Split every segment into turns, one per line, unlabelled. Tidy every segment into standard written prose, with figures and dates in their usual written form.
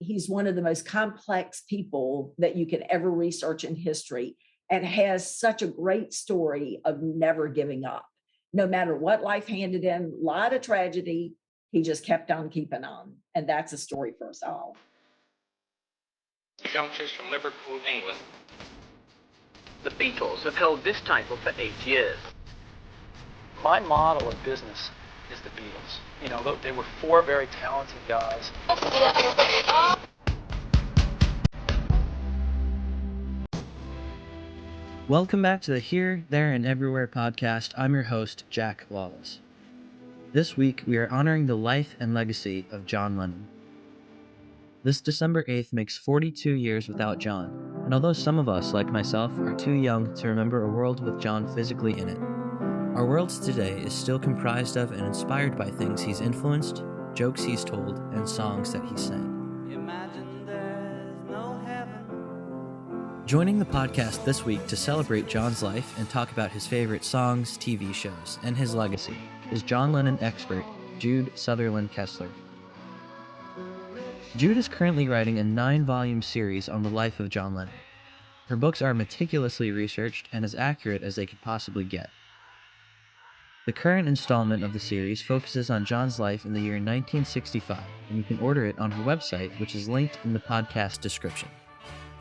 he's one of the most complex people that you could ever research in history, and has such a great story of never giving up. No matter what life handed him, a lot of tragedy, he just kept on keeping on. And that's a story for us all.
Youngsters from Liverpool, England.
The Beatles have held this title for 8 years.
My model of business is the Beatles. You know, they were 4 very talented guys.
Welcome back to the Here, There, and Everywhere podcast. I'm your host, Jack Lawless. This week, we are honoring the life and legacy of John Lennon. This December 8th makes 42 years without John, and although some of us, like myself, are too young to remember a world with John physically in it, our world today is still comprised of and inspired by things he's influenced, jokes he's told, and songs that he sang. Joining the podcast this week to celebrate John's life and talk about his favorite songs, TV shows, and his legacy is John Lennon expert, Jude Southerland Kessler. Jude is currently writing a 9-volume series on the life of John Lennon. Her books are meticulously researched and as accurate as they could possibly get. The current installment of the series focuses on John's life in the year 1965, and you can order it on her website, which is linked in the podcast description.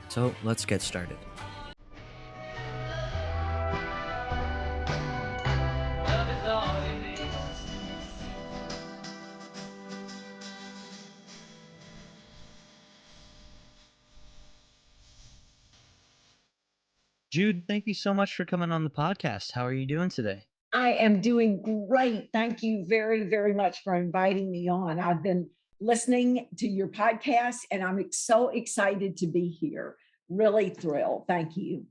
So let's get started. Jude, thank you so much for coming on the podcast. How are you doing today?
I am doing great. Thank you very, very much for inviting me on. I've been listening to your podcast, and I'm so excited to be here. Really thrilled. Thank you.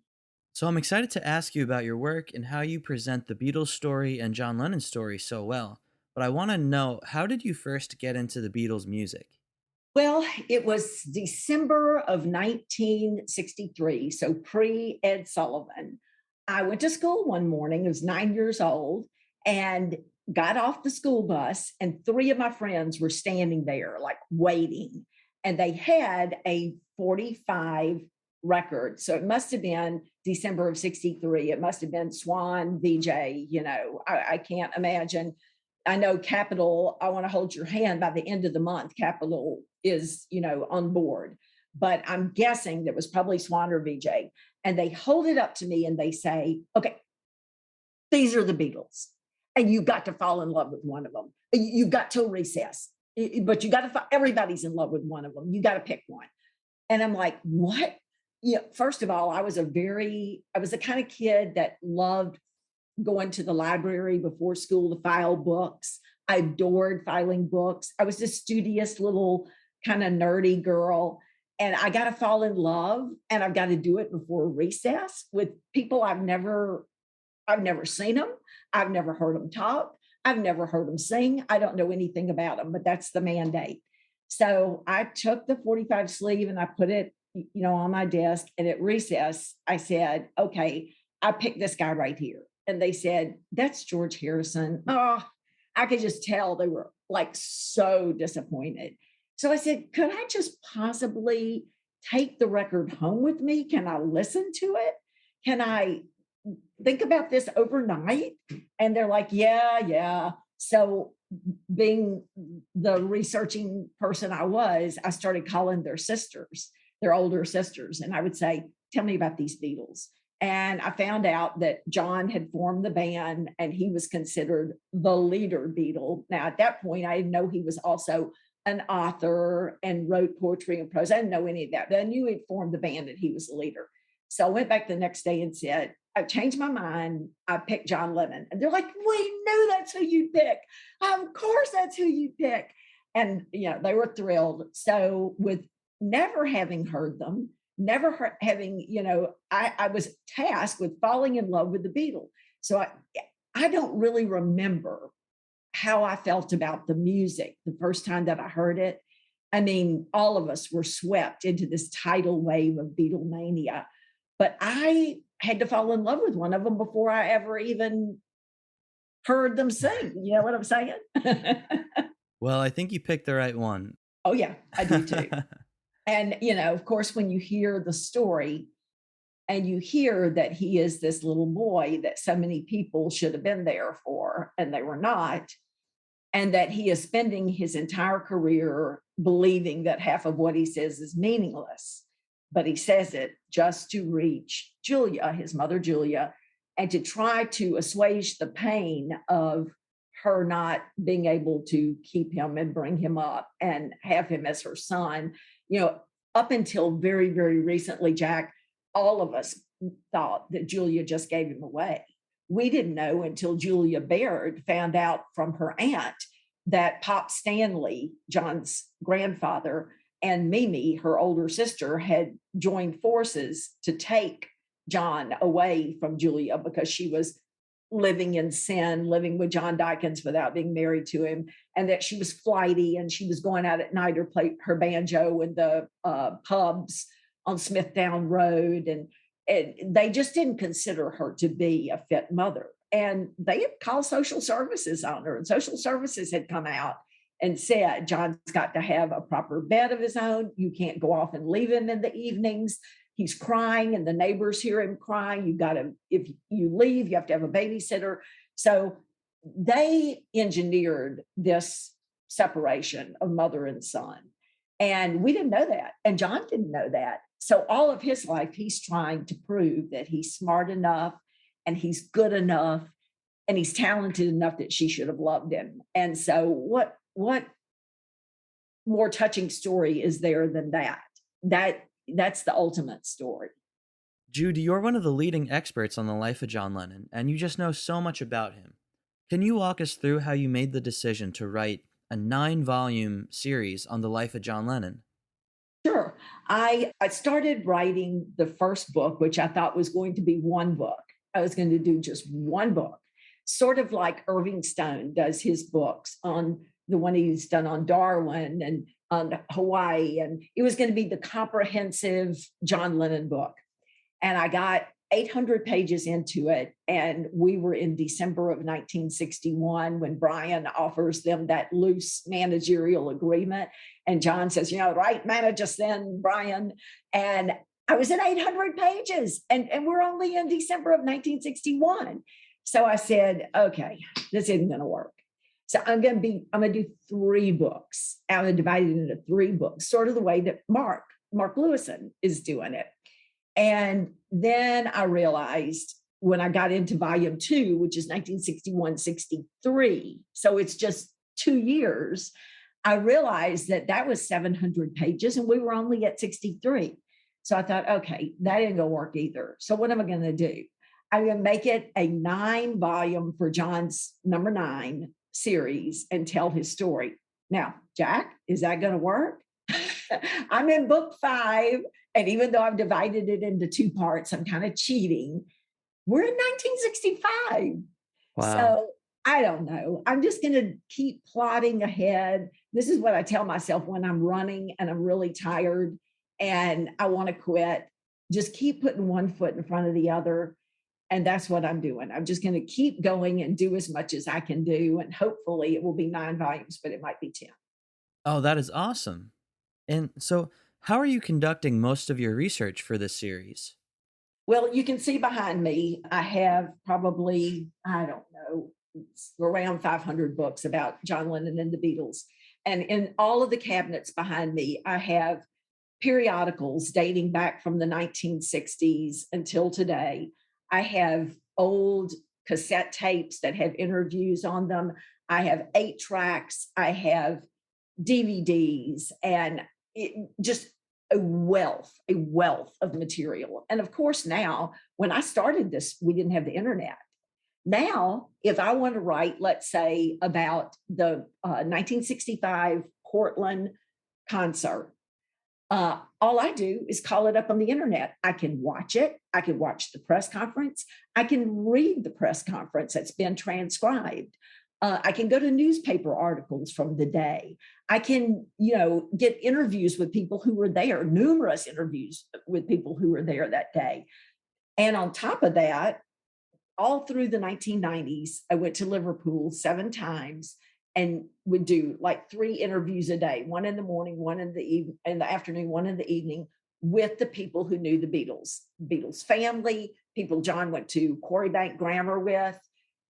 So I'm excited to ask you about your work and how you present the Beatles story and John Lennon's story so well. But I want to know, how did you first get into the Beatles' music?
Well, it was December of 1963, so pre-Ed Sullivan. I went to school one morning, I was 9 years old, and got off the school bus, and 3 of my friends were standing there, like waiting. And they had a 45 record. So it must have been December of 63. It must have been Swan, VJ, I can't imagine. I know Capitol, I Want to Hold Your Hand, by the end of the month, Capitol is, on board. But I'm guessing that was probably Swan or VJ. And they hold it up to me and they say, okay, these are the Beatles. And you've got to fall in love with one of them. You've got till recess, but you got to, everybody's in love with one of them. You got to pick one. And I'm like, what? First of all, I was the kind of kid that loved going to the library before school to file books. I adored filing books. I was this studious little kind of nerdy girl. And I got to fall in love, and I've got to do it before recess with people I've never seen them. I've never heard them talk. I've never heard them sing. I don't know anything about them, but that's the mandate. So I took the 45 sleeve and I put it, on my desk. And at recess, I said, okay, I picked this guy right here. And they said, that's George Harrison. Oh, I could just tell they were like so disappointed. So I said, could I just possibly take the record home with me? Can I listen to it? Can I think about this overnight? And they're like, yeah. So being the researching person I started calling their older sisters. And I would say, tell me about these Beatles. And I found out that John had formed the band and he was considered the leader Beatle. Now, at that point, I didn't know he was also an author and wrote poetry and prose. I didn't know any of that, but I knew he'd formed the band and he was the leader. So I went back the next day and said, I've changed my mind. I picked John Lennon. And they're like, we knew that's who you pick. Of course, that's who you pick. And, they were thrilled. So with never having heard them, I was tasked with falling in love with the Beatles. So I don't really remember how I felt about the music the first time that I heard it. I mean, all of us were swept into this tidal wave of Beatlemania, but I had to fall in love with one of them before I ever even heard them sing. You know what I'm saying?
Well, I think you picked the right one.
Oh, yeah, I do too. And, of course, when you hear the story and you hear that he is this little boy that so many people should have been there for and they were not, and that he is spending his entire career believing that half of what he says is meaningless, but he says it just to reach Julia, his mother Julia, and to try to assuage the pain of her not being able to keep him and bring him up and have him as her son. You know, up until very, very recently, Jack, all of us thought that Julia just gave him away. We didn't know until Julia Baird found out from her aunt that Pop Stanley, John's grandfather, and Mimi, her older sister, had joined forces to take John away from Julia because she was living in sin, living with John Dykins without being married to him, and that she was flighty and she was going out at night or play her banjo in the pubs on Smithdown Road. And they just didn't consider her to be a fit mother. And they had called social services on her, and social services had come out and said, John's got to have a proper bed of his own. You can't go off and leave him in the evenings. He's crying and the neighbors hear him crying. You got to, if you leave, you have to have a babysitter. So they engineered this separation of mother and son. And we didn't know that. And John didn't know that. So all of his life, he's trying to prove that he's smart enough and he's good enough and he's talented enough that she should have loved him. And so what more touching story is there than that? That's the ultimate story.
Jude, you're one of the leading experts on the life of John Lennon, and you just know so much about him. Can you walk us through how you made the decision to write a 9-volume series on the life of John Lennon?
Sure. I started writing the first book, which I thought was going to be one book. I was going to do just one book, sort of like Irving Stone does his books on the one he's done on Darwin and on Hawaii. And it was going to be the comprehensive John Lennon book. And I got 800 pages into it. And we were in December of 1961 when Brian offers them that loose managerial agreement. And John says, right, manage us then, Brian. And I was at 800 pages and we're only in December of 1961. So I said, okay, this isn't going to work. So I'm going to do 3 books. I'm going to divide it into 3 books, sort of the way that Mark Lewison is doing it. And then I realized when I got into volume 2, which is 1961-63, so it's just 2 years, I realized that was 700 pages and we were only at 63. So I thought, okay, that ain't gonna work either. So what am I gonna do? I'm gonna make it a 9-volume for John's number 9 series and tell his story. Now, Jack, is that gonna work? I'm in book 5. And even though I've divided it into 2 parts, I'm kind of cheating. We're in 1965.
Wow.
So I don't know. I'm just going to keep plodding ahead. This is what I tell myself when I'm running and I'm really tired and I want to quit. Just keep putting one foot in front of the other. And that's what I'm doing. I'm just going to keep going and do as much as I can do. And hopefully it will be 9 volumes, but it might be 10.
Oh, that is awesome. And so, how are you conducting most of your research for this series?
Well, you can see behind me, I have probably, I don't know, around 500 books about John Lennon and the Beatles. And in all of the cabinets behind me, I have periodicals dating back from the 1960s until today. I have old cassette tapes that have interviews on them. I have 8 tracks. I have DVDs and just a wealth of material. And of course, now, when I started this, we didn't have the internet. Now, if I want to write, let's say, about the 1965 Portland concert, all I do is call it up on the internet. I can watch it. I can watch the press conference. I can read the press conference that's been transcribed. I can go to newspaper articles from the day. I can, get interviews with people who were there, numerous interviews with people who were there that day. And on top of that, all through the 1990s, I went to Liverpool 7 times and would do like 3 interviews a day, one in the morning, one in the afternoon, one in the evening, with the people who knew the Beatles family, people John went to Quarry Bank Grammar with,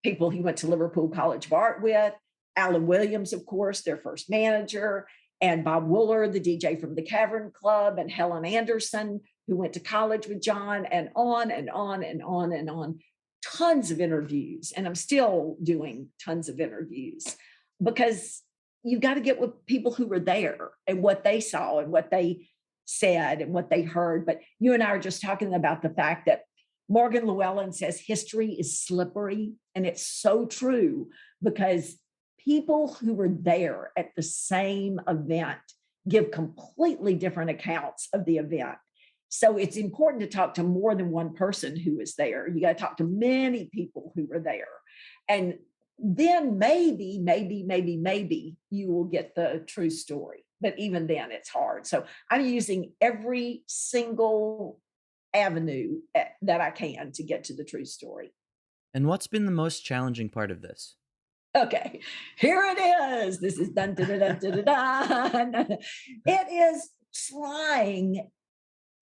people he went to Liverpool College of Art with, Alan Williams, of course, their first manager, and Bob Wooler, the DJ from the Cavern Club, and Helen Anderson, who went to college with John, and on and on and on and on. Tons of interviews. And I'm still doing tons of interviews because you've got to get with people who were there and what they saw and what they said and what they heard. But you and I are just talking about the fact that Morgan Llewellyn says history is slippery. And it's so true, because people who were there at the same event give completely different accounts of the event. So it's important to talk to more than one person who was there. You got to talk to many people who were there. And then maybe you will get the true story. But even then, it's hard. So I'm using every single avenue that I can to get to the true story.
And what's been the most challenging part of this?
Okay, here it is. This is dun, da, da, da, da, da. It is trying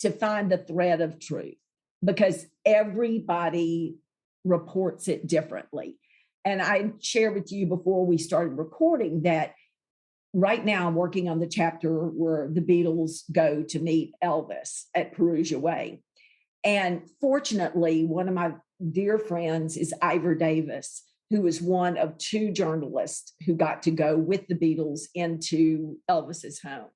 to find the thread of truth, because everybody reports it differently. And I shared with you before we started recording that right now I'm working on the chapter where the Beatles go to meet Elvis at Perugia Way. And fortunately, one of my dear friends is Ivor Davis, who was one of 2 journalists who got to go with the Beatles into Elvis's home.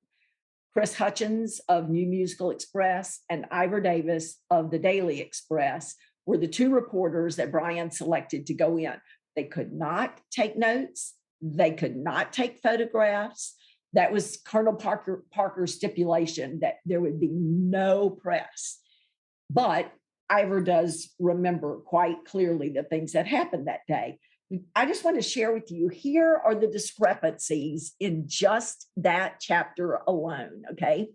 Chris Hutchins of New Musical Express and Ivor Davis of the Daily Express were the 2 reporters that Brian selected to go in. They could not take notes. They could not take photographs. That was Colonel Parker's stipulation, that there would be no press. But Ivor does remember quite clearly the things that happened that day. I just want to share with you, here are the discrepancies in just that chapter alone, okay?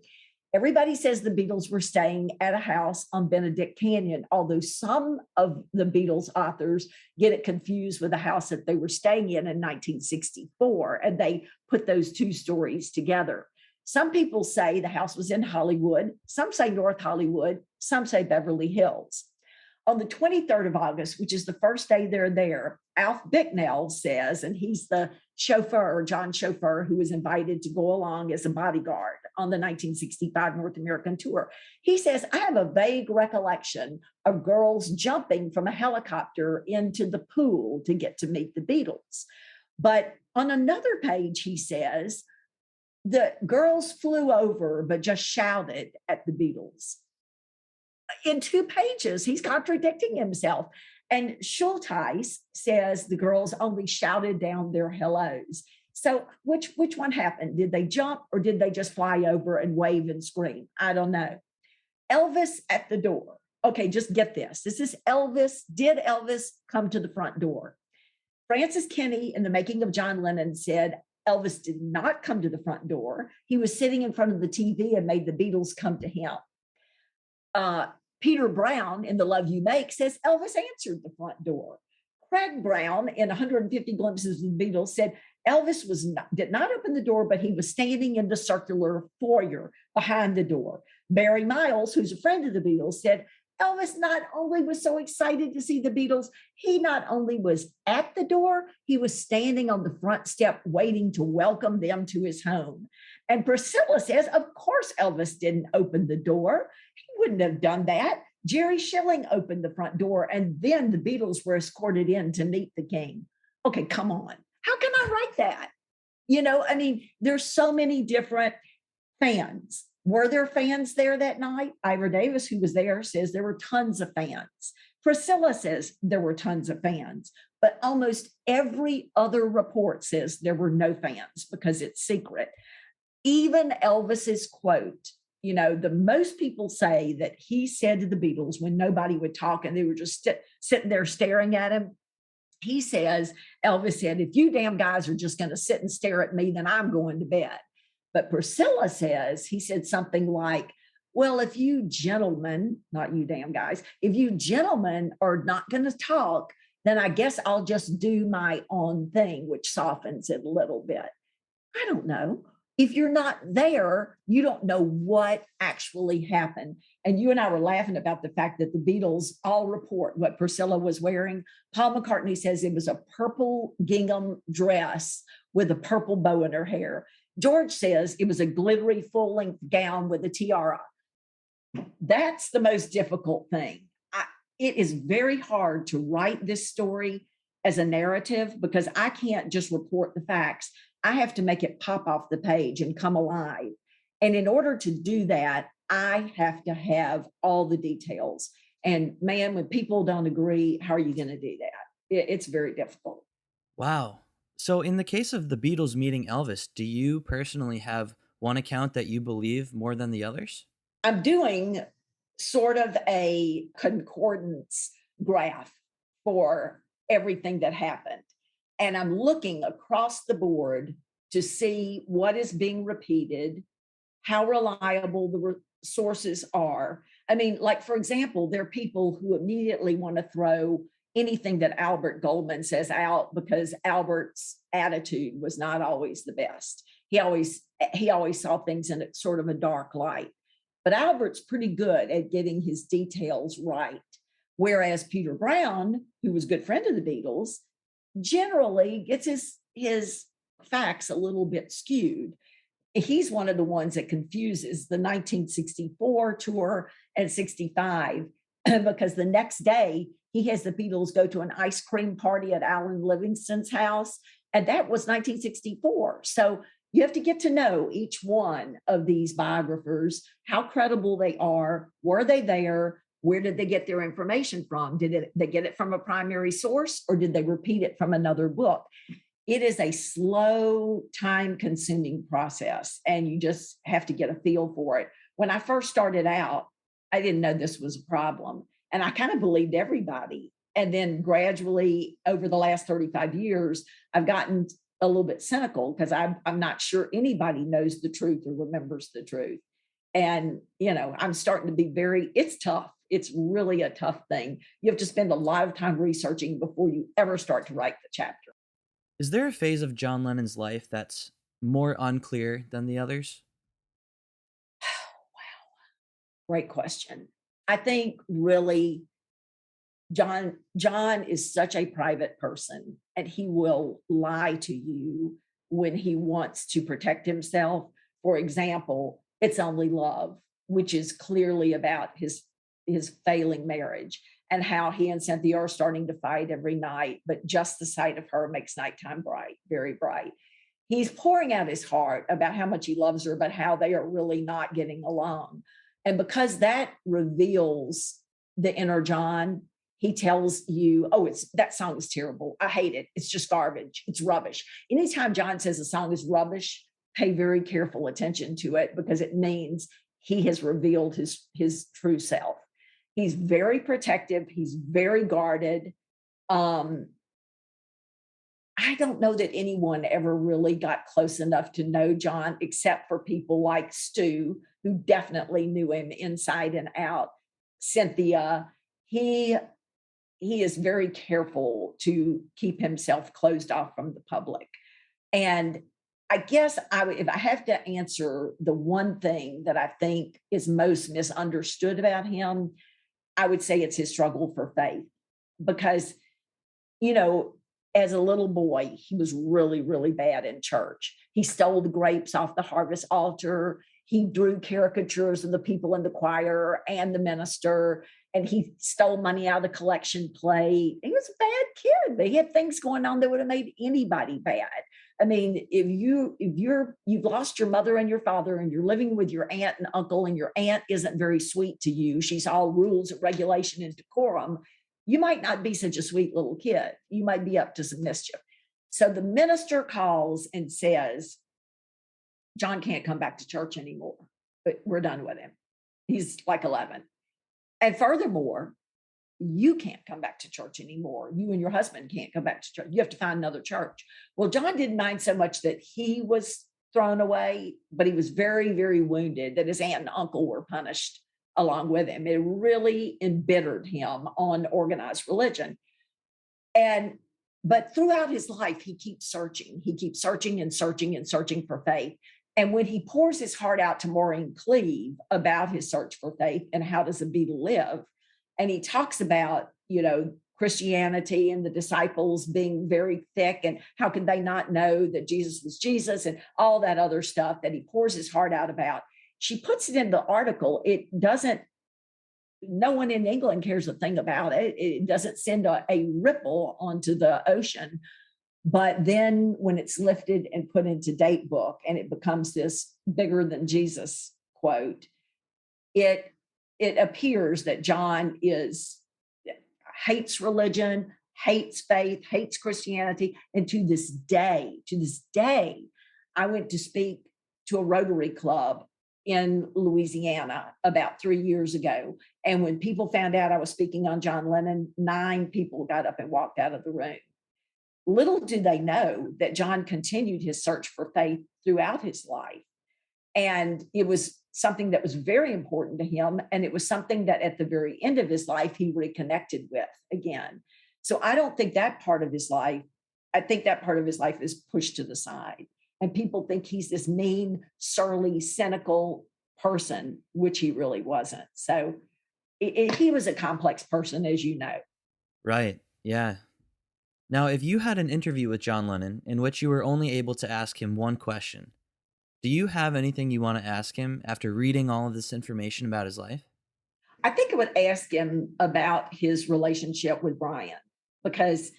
Everybody says the Beatles were staying at a house on Benedict Canyon, although some of the Beatles authors get it confused with the house that they were staying in 1964, and they put those 2 stories together. Some people say the house was in Hollywood, some say North Hollywood, some say Beverly Hills. On the 23rd of August, which is the first day they're there, Alf Bicknell says, and he's the chauffeur, John's chauffeur, who was invited to go along as a bodyguard on the 1965 North American tour. He says, I have a vague recollection of girls jumping from a helicopter into the pool to get to meet the Beatles. But on another page, he says, the girls flew over, but just shouted at the Beatles. In 2 pages, he's contradicting himself. And Schulteis says the girls only shouted down their hellos. So which one happened? Did they jump, or did they just fly over and wave and scream? I don't know. Elvis at the door. Okay, just get this. This is Elvis. Did Elvis come to the front door? Francis Kenny, in The Making of John Lennon, said Elvis did not come to the front door. He was sitting in front of the TV and made the Beatles come to him. Peter Brown, in The Love You Make, says Elvis answered the front door. Craig Brown, in 150 Glimpses of the Beatles, said Elvis did not open the door, but he was standing in the circular foyer behind the door. Barry Miles, who's a friend of the Beatles, said Elvis not only was so excited to see the Beatles, he not only was at the door, he was standing on the front step waiting to welcome them to his home. And Priscilla says, of course Elvis didn't open the door. He wouldn't have done that. Jerry Schilling opened the front door, and then the Beatles were escorted in to meet the king. Okay, come on. How can I write that? I mean, there's so many different fans. Were there fans there that night? Ivor Davis, who was there, says there were tons of fans. Priscilla says there were tons of fans, but almost every other report says there were no fans because it's secret. Even Elvis's quote, the most people say that he said to the Beatles when nobody would talk and they were just sitting there staring at him. He says, Elvis said, if you damn guys are just going to sit and stare at me, then I'm going to bed. But Priscilla says, he said something like, well, if you gentlemen, not you damn guys, if you gentlemen are not going to talk, then I guess I'll just do my own thing, which softens it a little bit. I don't know. If you're not there, you don't know what actually happened. And you and I were laughing about the fact that the Beatles all report what Priscilla was wearing. Paul McCartney says it was a purple gingham dress with a purple bow in her hair. George says it was a glittery full-length gown with a tiara. That's the most difficult thing. It is very hard to write this story as a narrative because I can't just report the facts. I have to make it pop off the page and come alive. And in order to do that, I have to have all the details. And man, when people don't agree, how are you going to do that? It's very difficult.
Wow. So, in the case of the Beatles meeting Elvis, do you personally have one account that you believe more than the others?
I'm doing sort of a concordance graph for everything that happened. And I'm looking across the board to see what is being repeated, how reliable the sources are. I mean, like, for example, there are people who immediately want to throw anything that Albert Goldman says out because Albert's attitude was not always the best. He always saw things in a sort of a dark light. But Albert's pretty good at getting his details right. Whereas Peter Brown, who was a good friend of the Beatles, generally gets his facts a little bit skewed. He's one of the ones that confuses the 1964 tour and 65 because the next day he has the Beatles go to an ice cream party at Alan Livingston's house, and that was 1964. So you have to get to know each one of these biographers, how credible they are, were they there, where did they get their information from? Did they get it from a primary source or did they repeat it from another book? It is a slow, time-consuming process, and you just have to get a feel for it. When I first started out, I didn't know this was a problem, and I kind of believed everybody. And then gradually, over the last 35 years, I've gotten a little bit cynical because I'm not sure anybody knows the truth or remembers the truth. And, I'm starting to be it's tough. It's really a tough thing. You have to spend a lot of time researching before you ever start to write the chapter.
Is there a phase of John Lennon's life that's more unclear than the others?
Great question. I think really John is such a private person, and he will lie to you when he wants to protect himself. For example, It's Only Love, which is clearly about his failing marriage and how he and Cynthia are starting to fight every night, but just the sight of her makes nighttime bright, very bright. He's pouring out his heart about how much he loves her, but how they are really not getting along. And because that reveals the inner John, he tells you, that song is terrible. I hate it. It's just garbage. It's rubbish. Anytime John says a song is rubbish, pay very careful attention to it because it means he has revealed his true self. He's very protective. He's very guarded. I don't know that anyone ever really got close enough to know John, except for people like Stu, who definitely knew him inside and out. Cynthia, he is very careful to keep himself closed off from the public. And I guess if I have to answer the one thing that I think is most misunderstood about him, I would say it's his struggle for faith. Because, as a little boy, he was really, really bad in church. He stole the grapes off the harvest altar. He drew caricatures of the people in the choir and the minister, and he stole money out of the collection plate. He was a bad kid. They had things going on that would have made anybody bad. I mean, if you've lost your mother and your father and you're living with your aunt and uncle, and your aunt isn't very sweet to you, she's all rules and regulation and decorum, you might not be such a sweet little kid. You might be up to some mischief. So the minister calls and says, John can't come back to church anymore, but we're done with him. He's like 11. And furthermore, you can't come back to church anymore. You and your husband can't come back to church. You have to find another church. Well, John didn't mind so much that he was thrown away, but he was very, very wounded that his aunt and uncle were punished along with him. It really embittered him on organized religion. And but throughout his life, he keeps searching. He keeps searching and searching and searching for faith. And when he pours his heart out to Maureen Cleave about his search for faith and how does a Beatle live, and he talks about, Christianity and the disciples being very thick, and how could they not know that Jesus was Jesus, and all that other stuff that he pours his heart out about. She puts it in the article. No one in England cares a thing about it. It doesn't send a ripple onto the ocean. But then when it's lifted and put into date book and it becomes this bigger than Jesus quote, it appears that John hates religion, hates faith, hates Christianity. And to this day, I went to speak to a Rotary Club in Louisiana about 3 years ago. And when people found out I was speaking on John Lennon, 9 people got up and walked out of the room. Little do they know that John continued his search for faith throughout his life. And it was something that was very important to him. And it was something that at the very end of his life, he reconnected with again. So I don't think that part of his life, I think that part of his life is pushed to the side. And people think he's this mean, surly, cynical person, which he really wasn't. So he was a complex person, as you know.
Right. Yeah. Now, if you had an interview with John Lennon in which you were only able to ask him one question, do you have anything you want to ask him after reading all of this information about his life?
I think I would ask him about his relationship with Brian, because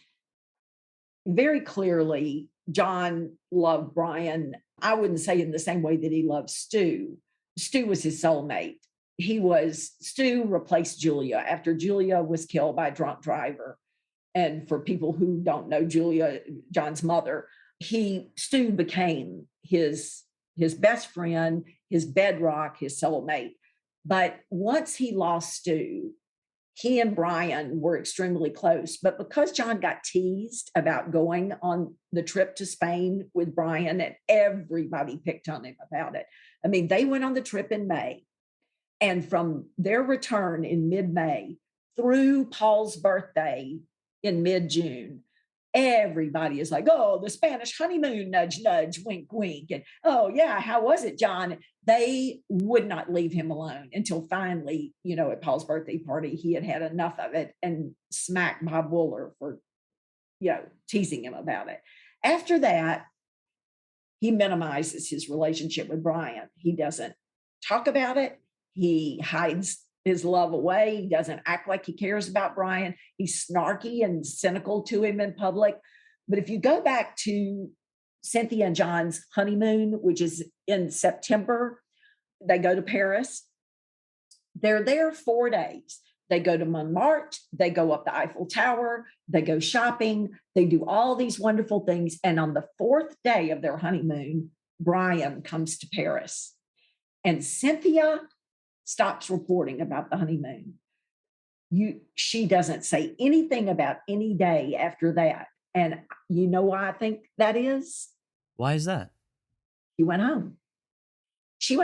very clearly John loved Brian. I wouldn't say in the same way that he loved Stu. Stu was his soulmate. Stu replaced Julia after Julia was killed by a drunk driver. And for people who don't know Julia, John's mother, Stu became his best friend, his bedrock, his soulmate. But once he lost Stu, he and Brian were extremely close. But because John got teased about going on the trip to Spain with Brian, and everybody picked on him about it. I mean, they went on the trip in May. And from their return in mid-May through Paul's birthday in mid-June, everybody is like, oh, the Spanish honeymoon, nudge, nudge, wink, wink. And, oh, yeah, how was it, John? They would not leave him alone until finally, at Paul's birthday party, he had had enough of it and smacked Bob Wooler for, teasing him about it. After that, he minimizes his relationship with Brian. He doesn't talk about it. He hides his love away. He doesn't act like he cares about Brian. He's snarky and cynical to him in public. But if you go back to Cynthia and John's honeymoon, which is in September, they go to Paris. They're there 4 days. They go to Montmartre. They go up the Eiffel Tower. They go shopping. They do all these wonderful things. And on the 4th day of their honeymoon, Brian comes to Paris. And Cynthia stops reporting about the honeymoon. She doesn't say anything about any day after that. And you know why I think that is?
Why is that?
She went home. She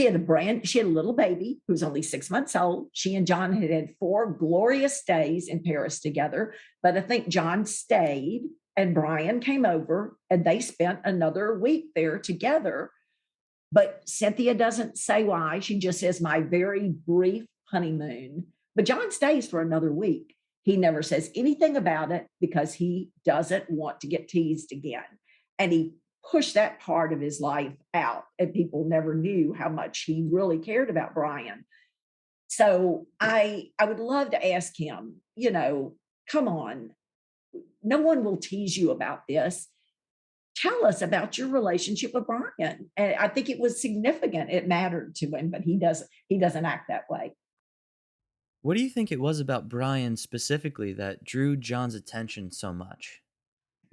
had a little baby who was only 6 months old. She and John had 4 glorious days in Paris together. But I think John stayed and Brian came over and they spent another week there together. But Cynthia doesn't say why. She just says, my very brief honeymoon. But John stays for another week. He never says anything about it because he doesn't want to get teased again. And he pushed that part of his life out. And people never knew how much he really cared about Brian. So I would love to ask him, come on, no one will tease you about this. Tell us about your relationship with Brian. And I think it was significant. It mattered to him, but he doesn't act that way.
What do you think it was about Brian specifically that drew John's attention so much?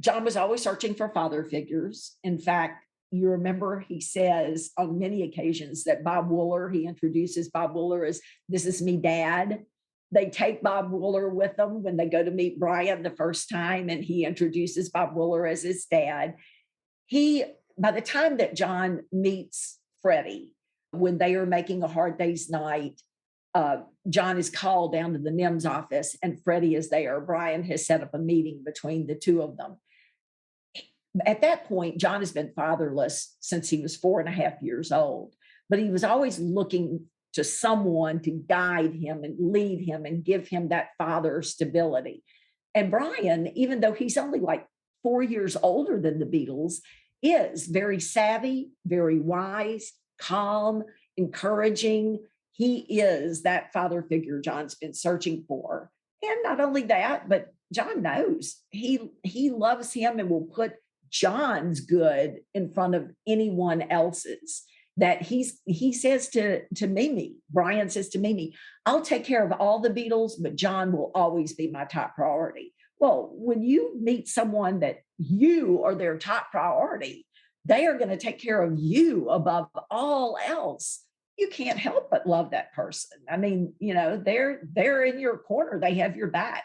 John was always searching for father figures. In fact, you remember he says on many occasions that he introduces Bob Wooler as, this is me, Dad. They take Bob Wooler with them when they go to meet Brian the first time, and he introduces Bob Wooler as his dad. By the time that John meets Freddie, when they are making A Hard Day's Night, John is called down to the NIMS office and Freddie is there. Brian has set up a meeting between the two of them. At that point, John has been fatherless since he was 4.5 years old, but he was always looking to someone to guide him and lead him and give him that father stability. And Brian, even though he's only like 4 years older than the Beatles, is very savvy, very wise, calm, encouraging. He is that father figure John's been searching for. And not only that, but John knows he loves him and will put John's good in front of anyone else's. That he says to Mimi, Brian says to Mimi, I'll take care of all the Beatles, but John will always be my top priority. Well, when you meet someone that you are their top priority, they are going to take care of you above all else. You can't help but love that person. I mean, they're in your corner. They have your back.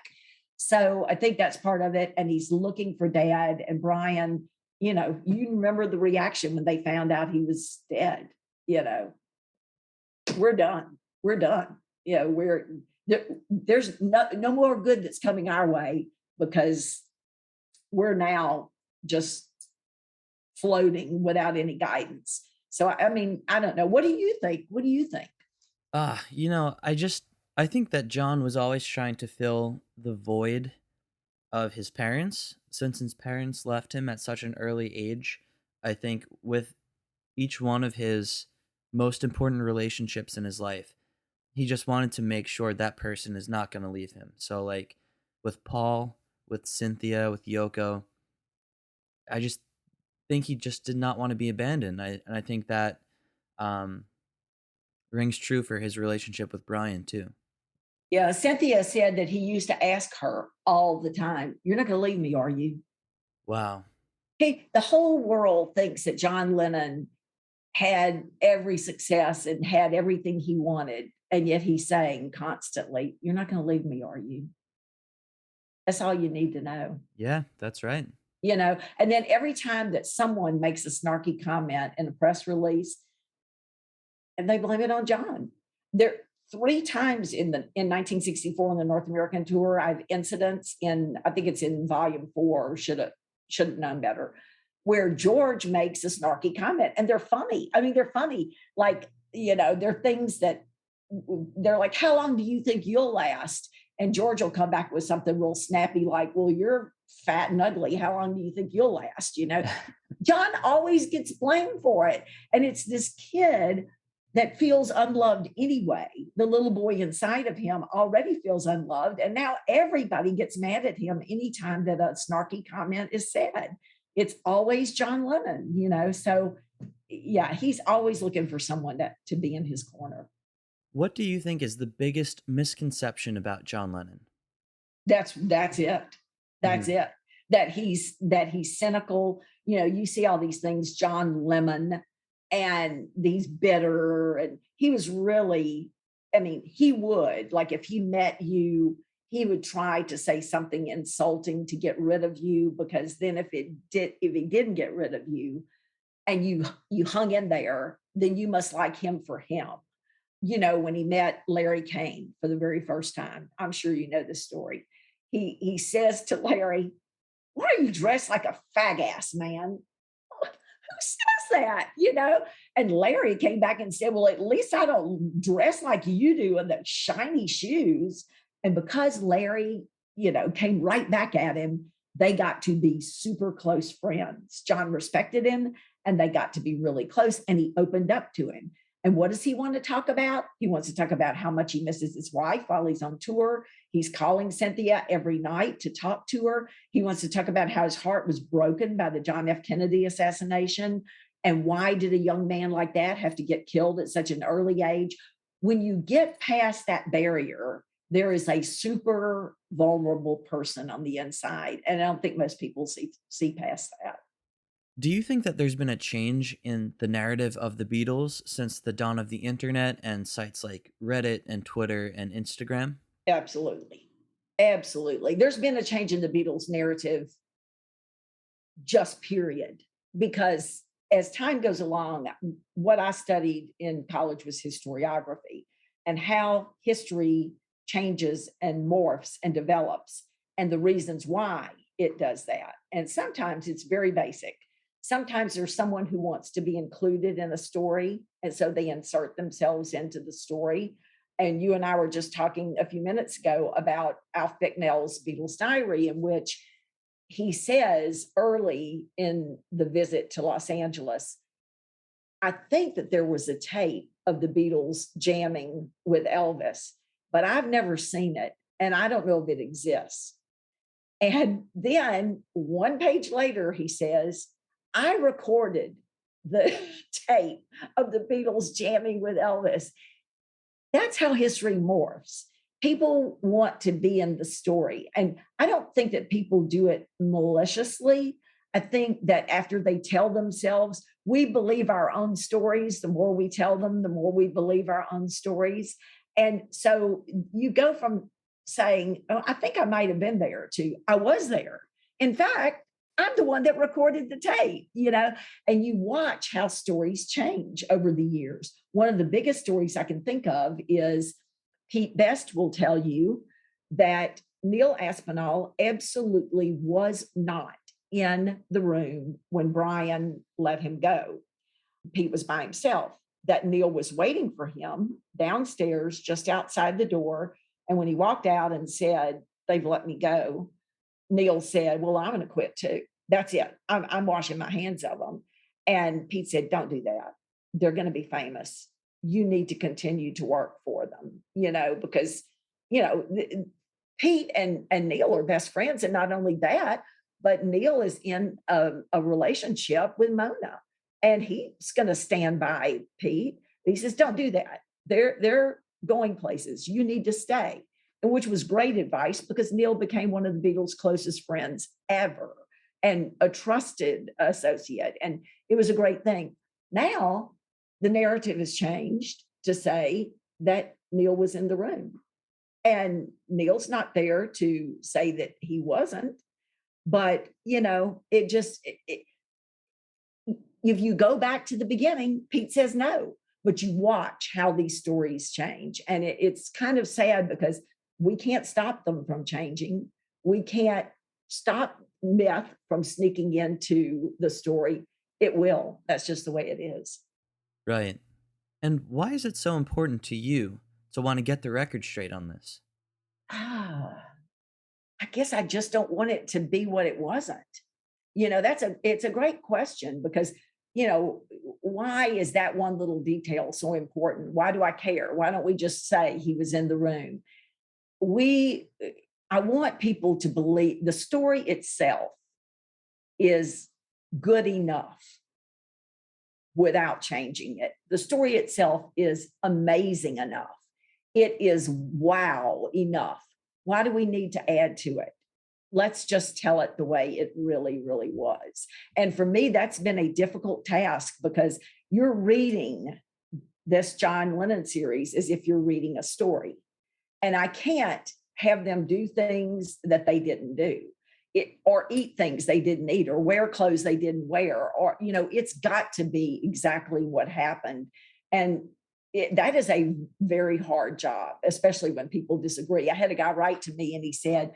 So I think that's part of it. And he's looking for Dad. And Brian, you remember the reaction when they found out he was dead. We're done. There's no more good that's coming our way because we're now just floating without any guidance. So, I mean, I don't know. What do you think?
I think that John was always trying to fill the void of his parents. Since his parents left him at such an early age, I think with each one of his most important relationships in his life, he just wanted to make sure that person is not going to leave him. So like with Paul, with Cynthia, with Yoko, I just think he just did not want to be abandoned. I think that rings true for his relationship with Brian too.
Yeah, Cynthia said that he used to ask her all the time, "You're not going to leave me, are you?"
Wow.
The whole world thinks that John Lennon had every success and had everything he wanted, and yet he's saying constantly, "You're not going to leave me, are you?" That's all you need to know.
Yeah, that's right.
And then every time that someone makes a snarky comment in a press release, and they blame it on John. There 3 times in 1964 on the North American tour, I have incidents I think it's in volume 4, should have known better, where George makes a snarky comment and they're funny. I mean, they're funny. Like, they're things that they're like, "How long do you think you'll last?" And George will come back with something real snappy like, "Well, you're fat and ugly. How long do you think you'll last?" John always gets blamed for it. And it's this kid that feels unloved anyway. The little boy inside of him already feels unloved. And now everybody gets mad at him anytime that a snarky comment is said. It's always John Lennon, So yeah, he's always looking for someone to be in his corner.
What do you think is the biggest misconception about John Lennon?
That's it. That's it. That he's cynical. You see all these things, John Lemon, and these bitter, and he was really, he would, like, if he met you, he would try to say something insulting to get rid of you, because then if he didn't get rid of you and you hung in there, then you must like him for him. When he met Larry Kane for the very first time, I'm sure you know this story. He says to Larry, "Why are you dressed like a fag ass, man?" Who says that? And Larry came back and said, "Well, at least I don't dress like you do in the shiny shoes." And because Larry, came right back at him, they got to be super close friends. John respected him and they got to be really close, and he opened up to him. And what does he want to talk about? He wants to talk about how much he misses his wife while he's on tour. He's calling Cynthia every night to talk to her. He wants to talk about how his heart was broken by the John F. Kennedy assassination. And why did a young man like that have to get killed at such an early age? When you get past that barrier, there is a super vulnerable person on the inside. And I don't think most people see past that.
Do you think that there's been a change in the narrative of the Beatles since the dawn of the internet and sites like Reddit and Twitter and Instagram?
Absolutely. Absolutely. There's been a change in the Beatles narrative, just period. Because as time goes along, what I studied in college was historiography. and how history changes and morphs and develops and the reasons why it does that. And sometimes it's very basic. Sometimes there's someone who wants to be included in a story, and so they insert themselves into the story. And you and I were just talking a few minutes ago about Alf Bicknell's Beatles Diary, in which he says early in the visit to Los Angeles, I think that there was a tape of the Beatles jamming with Elvis, but I've never seen it, and I don't know if it exists. And then one page later, he says, I recorded the tape of the Beatles jamming with Elvis. That's how history morphs. People want to be in the story. And I don't think that people do it maliciously. I think that after they tell themselves, we believe our own stories. The more we tell them, the more we believe our own stories. And so you go from saying, oh, I think I might have been there, to I was there. In fact, I'm the one that recorded the tape, and you watch how stories change over the years. One of the biggest stories I can think of is Pete Best will tell you that Neil Aspinall absolutely was not in the room when Brian let him go. Pete was by himself, that Neil was waiting for him downstairs just outside the door. And when he walked out and said, they've let me go, Neil said, well, I'm going to quit too. That's it. I'm washing my hands of them. And Pete said, don't do that. They're going to be famous. You need to continue to work for them, because, Pete and Neil are best friends. And not only that, but Neil is in a relationship with Mona, and he's going to stand by Pete. He says, don't do that. They're going places. You need to stay. And which was great advice, because Neil became one of the Beatles' closest friends ever and a trusted associate. And it was a great thing. Now the narrative has changed to say that Neil was in the room. And Neil's not there to say that he wasn't. But, if you go back to the beginning, Pete says no. But you watch how these stories change. And it's kind of sad, because we can't stop them from changing. We can't stop myth from sneaking into the story. It will. That's just the way it is.
Right. And why is it so important to you to want to get the record straight on this?
I guess I just don't want it to be what it wasn't. It's a great question, because, why is that one little detail so important? Why do I care? Why don't we just say he was in the room? I want people to believe the story itself is good enough without changing it. The story itself is amazing enough. It is wow enough. Why do we need to add to it? Let's just tell it the way it really, really was. And for me, that's been a difficult task, because you're reading this John Lennon series as if you're reading a story. And I can't have them do things that they didn't do, or eat things they didn't eat, or wear clothes they didn't wear, or, it's got to be exactly what happened. And that is a very hard job, especially when people disagree. I had a guy write to me and he said,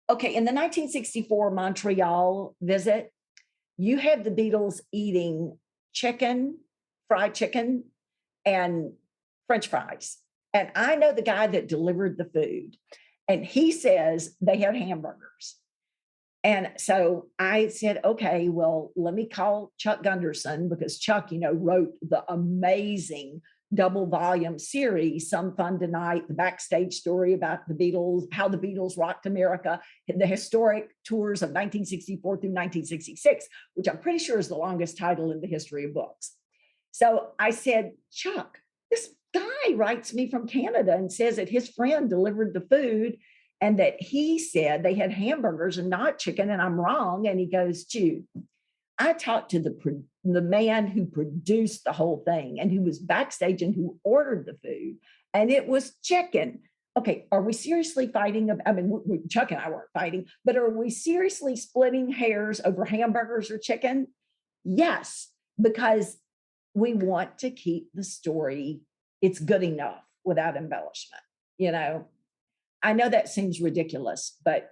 okay, in the 1964 Montreal visit, you had the Beatles eating fried chicken, and French fries. And I know the guy that delivered the food, and he says they had hamburgers. And so I said, okay, well, let me call Chuck Gunderson, because Chuck, wrote the amazing double volume series, Some Fun Tonight, the backstage story about the Beatles, how the Beatles rocked America, the historic tours of 1964 through 1966, which I'm pretty sure is the longest title in the history of books. So I said, Chuck, this guy writes me from Canada and says that his friend delivered the food and that he said they had hamburgers and not chicken, and I'm wrong. And he goes, Jude, I talked to the man who produced the whole thing and who was backstage and who ordered the food, and it was chicken. Okay, are we seriously fighting? I mean, Chuck and I weren't fighting, but are we seriously splitting hairs over hamburgers or chicken? Yes, because we want to keep the story. It's good enough. without embellishment. You know, I know that seems ridiculous, but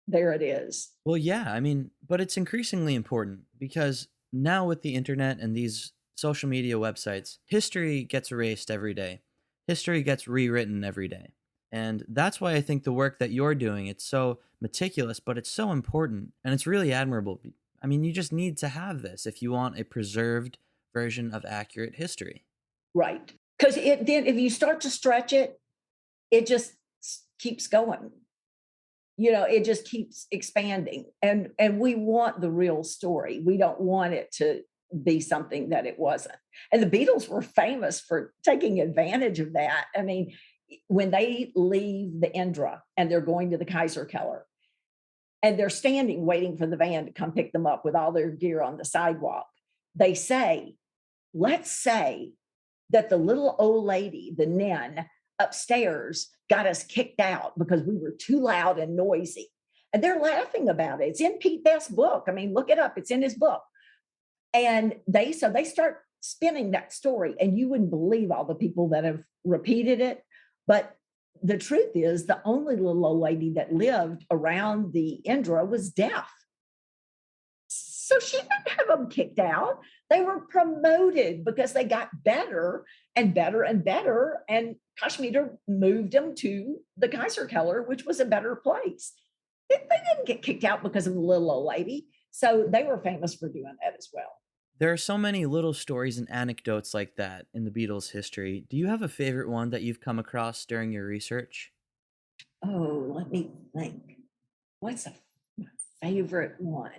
there it is.
Well, yeah, I mean, but it's increasingly important because now with the internet and these social media websites, history gets erased every day. History gets rewritten every day. And that's why I think the work that you're doing, it's so meticulous, but it's so important and it's really admirable. I mean, you just need to have this if you want a preserved version of accurate history.
Right. Because it then, if you start to stretch it, it just keeps going. You know, it just keeps expanding. And we want the real story. We don't want it to be something that it wasn't. And the Beatles were famous for taking advantage of that. I mean, when they leave the Indra and they're going to the Kaiser Keller and they're standing waiting for the van to come pick them up with all their gear on the sidewalk, they say, let's say that the little old lady, the Nen upstairs, got us kicked out because we were too loud and noisy. And they're laughing about it. It's in Pete Best's book. I mean, look it up. It's in his book. And they start spinning that story, and you wouldn't believe all the people that have repeated it. But the truth is, the only little old lady that lived around the Indra was deaf. So she didn't have them kicked out. They were promoted because they got better and better and better. And Kashmir moved them to the Kaiser Keller, which was a better place. They didn't get kicked out because of the little old lady. So they were famous for doing that as well.
There are so many little stories and anecdotes like that in the Beatles' history. Do you have a favorite one that you've come across during your research?
Oh, let me think. What's my favorite one?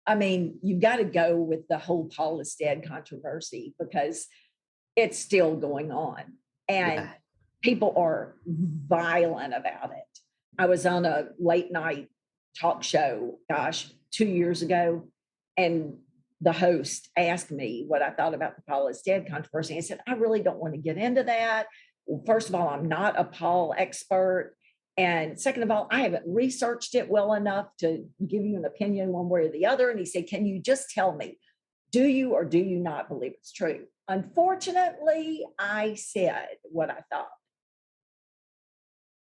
I mean, you've got to go with the whole Paul is dead controversy because it's still going on and people are violent about it. I was on a late night talk show, 2 years ago, and the host asked me what I thought about the Paul is dead controversy. I said, I really don't want to get into that. Well, first of all, I'm not a Paul expert. And second of all, I haven't researched it well enough to give you an opinion one way or the other. And he said, can you just tell me, do you or do you not believe it's true? Unfortunately, I said what I thought.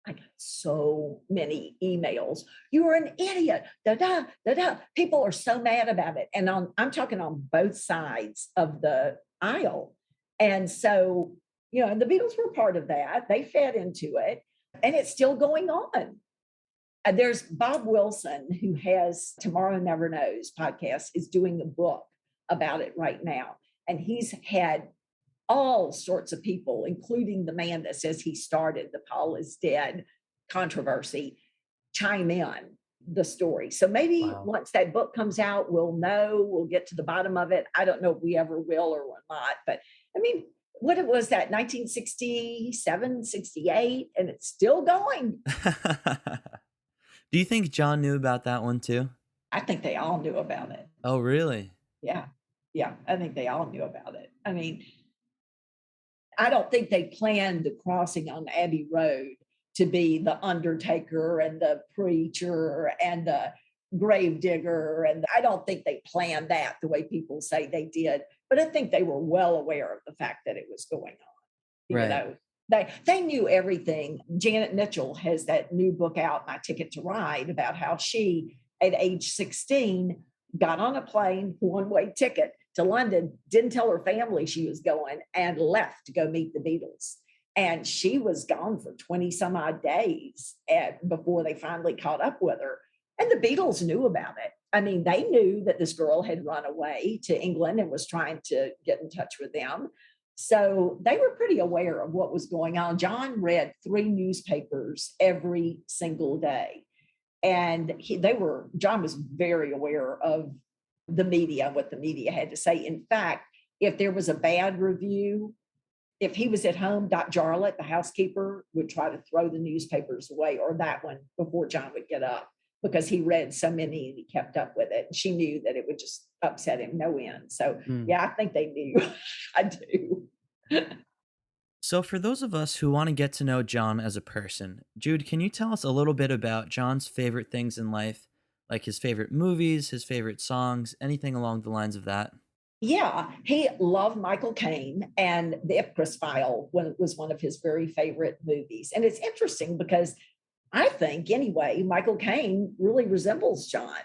I got so many emails. You are an idiot. Da, da, da, da. People are so mad about it. And I'm talking on both sides of the aisle. And so, and the Beatles were part of that. They fed into it. And it's still going on. There's Bob Wilson, who has Tomorrow Never Knows podcast, is doing a book about it right now. And he's had all sorts of people, including the man that says he started the Paul is dead controversy, chime in the story. So maybe once that book comes out, we'll get to the bottom of it. I don't know if we ever will or will not, but I mean, what it was that 1967, 68, and it's still going.
Do you think John knew about that one too?
I think they all knew about it.
Oh, really?
Yeah. I think they all knew about it. I mean, I don't think they planned the crossing on Abbey Road to be the undertaker and the preacher and the grave digger. And I don't think they planned that the way people say they did. But I think they were well aware of the fact that it was going on.
Right.
They knew everything. Janet Mitchell has that new book out, My Ticket to Ride, about how she, at age 16, got on a plane, one-way ticket to London, didn't tell her family she was going, and left to go meet the Beatles. And she was gone for 20 some odd days before they finally caught up with her. And the Beatles knew about it. I mean, they knew that this girl had run away to England and was trying to get in touch with them. So they were pretty aware of what was going on. John read 3 newspapers every single day. And John was very aware of the media, what the media had to say. In fact, if there was a bad review, if he was at home, Doc Jarlett, the housekeeper, would try to throw the newspapers away, or that one, before John would get up, because he read so many and he kept up with it. And she knew that it would just upset him no end. So yeah, I think they knew. I do.
So for those of us who want to get to know John as a person, Jude, can you tell us a little bit about John's favorite things in life, like his favorite movies, his favorite songs, anything along the lines of that?
Yeah, he loved Michael Caine, and The Ipcress File was one of his very favorite movies. And it's interesting because I think, anyway, Michael Caine really resembles John.